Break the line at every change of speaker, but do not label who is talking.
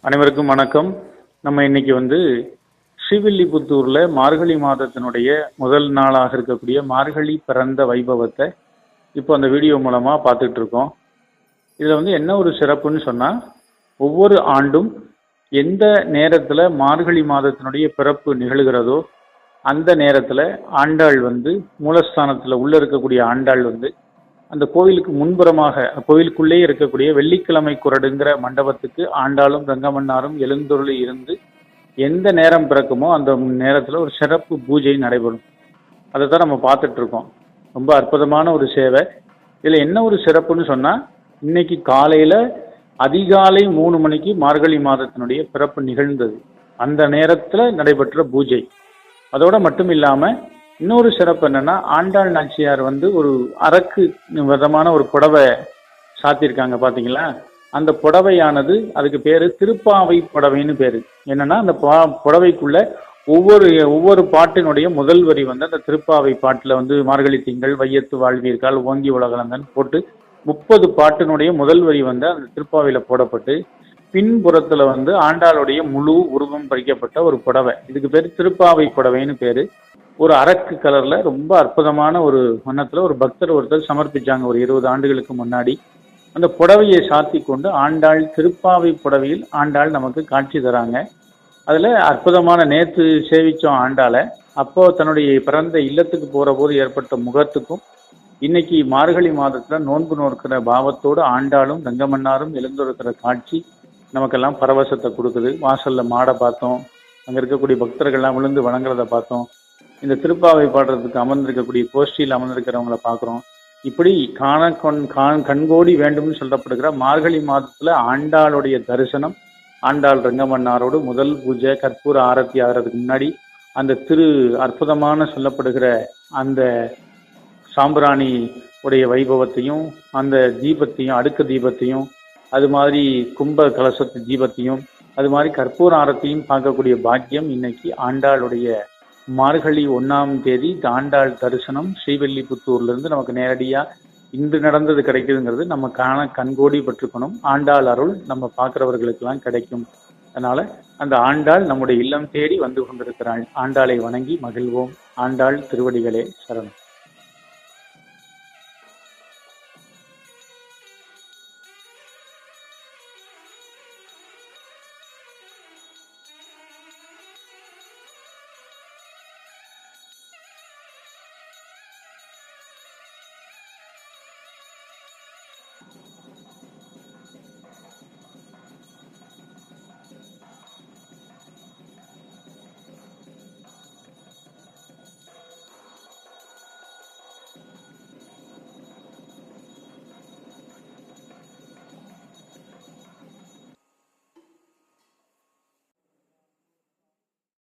அனைவருக்கும் வணக்கம். நம்ம இன்னைக்கு ஸ்ரீவில்லிபுத்தூர்ல மார்கழி மாதத்தினுடைய முதல் நாளாக இருக்கக்கூடிய மார்கழி பிறந்த வைபவத்தை இப்போ அந்த வீடியோ மூலமா பார்த்துட்டு இருக்கோம். இதுல என்ன ஒரு சிறப்புன்னு சொன்னா, ஒவ்வொரு ஆண்டும் எந்த நேரத்துல மார்கழி மாதத்தினுடைய பிறப்பு நிகழ்கிறதோ அந்த நேரத்துல ஆண்டாள் மூலஸ்தானத்துல உள்ள இருக்கக்கூடிய ஆண்டாள் அந்த கோவிலுக்கு முன்புறமாக கோவிலுக்குள்ளே இருக்கக்கூடிய வெள்ளிக்கிழமை குரடுங்கிற மண்டபத்துக்கு ஆண்டாளும் ரங்கமன்னாரும் எழுந்தருளி இருந்து எந்த நேரம் பிறக்குமோ அந்த நேரத்தில் ஒரு சிறப்பு பூஜை நடைபெறும். அதை தான் நம்ம பார்த்துட்டு இருக்கோம். ரொம்ப அற்புதமான ஒரு சேவை. இதில் என்ன ஒரு சிறப்புன்னு சொன்னால், இன்னைக்கு காலையில் அதிகாலை 3 மணிக்கு மார்கழி மாதத்தினுடைய பிறப்பு நிகழ்ந்தது. அந்த நேரத்தில் நடைபெற்ற பூஜை. அதோட மட்டும் இல்லாமல் இன்னொரு சிறப்பு என்னன்னா, ஆண்டாள் நாச்சியார் ஒரு அரக்கு விதமான ஒரு புடவை சாத்தியிருக்காங்க பார்த்தீங்களா. அந்த புடவையானது அதுக்கு பேரு திருப்பாவை புடவைன்னு பேரு. என்னன்னா, அந்த புடவைக்குள்ள ஒவ்வொரு பாட்டினுடைய முதல் வரி அந்த திருப்பாவை பாட்டுல மார்கழி திங்கள் வையத்து வாழ்வீர்கள் ஓங்கி உலகளந்தன் போட்டு 30 பாட்டினுடைய முதல் வரி அந்த திருப்பாவையில போடப்பட்டு பின்புறத்துல ஆண்டாளுடைய முழு உருவம் பறிக்கப்பட்ட ஒரு புடவை. இதுக்கு பேரு திருப்பாவை புடவைன்னு பேரு. ஒரு அரக்கு கலர்ல ரொம்ப அற்புதமான ஒரு வண்ணத்துல ஒரு பக்தர் ஒருத்தர் சமர்ப்பிச்சாங்க ஒரு 20 ஆண்டுகளுக்கு முன்னாடி. அந்த புடவையை சாத்தி கொண்டு ஆண்டாள் திருப்பாவை புடவையில் ஆண்டாள் நமக்கு காட்சி தராங்க. அதுல அற்புதமான நேற்று சேவிச்சோம் ஆண்டாளை. அப்போ தன்னுடைய பிறந்த இல்லத்துக்கு போற போது ஏற்பட்ட முகத்துக்கும் இன்னைக்கு மார்கழி மாதத்துல நோன்பு நோக்கிற பாவத்தோடு ஆண்டாளும் ரங்கமன்னாரும் எழுந்திருக்கிற காட்சி நமக்கெல்லாம் பரவசத்தை கொடுக்குது. வாசல்ல மாடை பார்த்தோம், அங்க இருக்கக்கூடிய பக்தர்கள்லாம் விழுந்து வணங்குறத பார்த்தோம். இந்த திருப்பாவை பாடுறதுக்கு அமர்ந்திருக்கக்கூடிய கோஷ்டியில் அமர்ந்திருக்கிறவங்களை பார்க்குறோம். இப்படி கண்கோடி வேண்டும்னு சொல்லப்படுகிற மார்கழி மாதத்துல ஆண்டாளுடைய தரிசனம், ஆண்டாள் ரங்கமன்னாரோடு முதல் பூஜை கற்பூர ஆரத்தி ஆகிறதுக்கு முன்னாடி அந்த அற்புதமான சொல்லப்படுகிற அந்த சாம்பிராணி உடைய வைபவத்தையும் அந்த தீபத்தையும் அடுக்கு தீபத்தையும் அது மாதிரி கும்ப கலசத்து தீபத்தையும் அது மாதிரி கற்பூர ஆரத்தையும் பார்க்கக்கூடிய பாக்கியம் இன்னைக்கு ஆண்டாளுடைய மார்கழி 1ஆம் தேதி ஆண்டாள் தரிசனம் ஸ்ரீவில்லிபுத்தூர்ல இருந்து நமக்கு நேரடியா இன்று நடந்தது கிடைக்குதுங்கிறது நம்ம கண்கோடி பற்றுக்கணும். ஆண்டாள் அருள் நம்ம பார்க்கிறவர்களுக்கெல்லாம் கிடைக்கும். அதனால அந்த ஆண்டாள் நம்முடைய இல்லம் தேடி வந்து கொண்டிருக்கிறாள். ஆண்டாளை வணங்கி மகிழ்வோம். ஆண்டாள் திருவடிகளே சரணம்.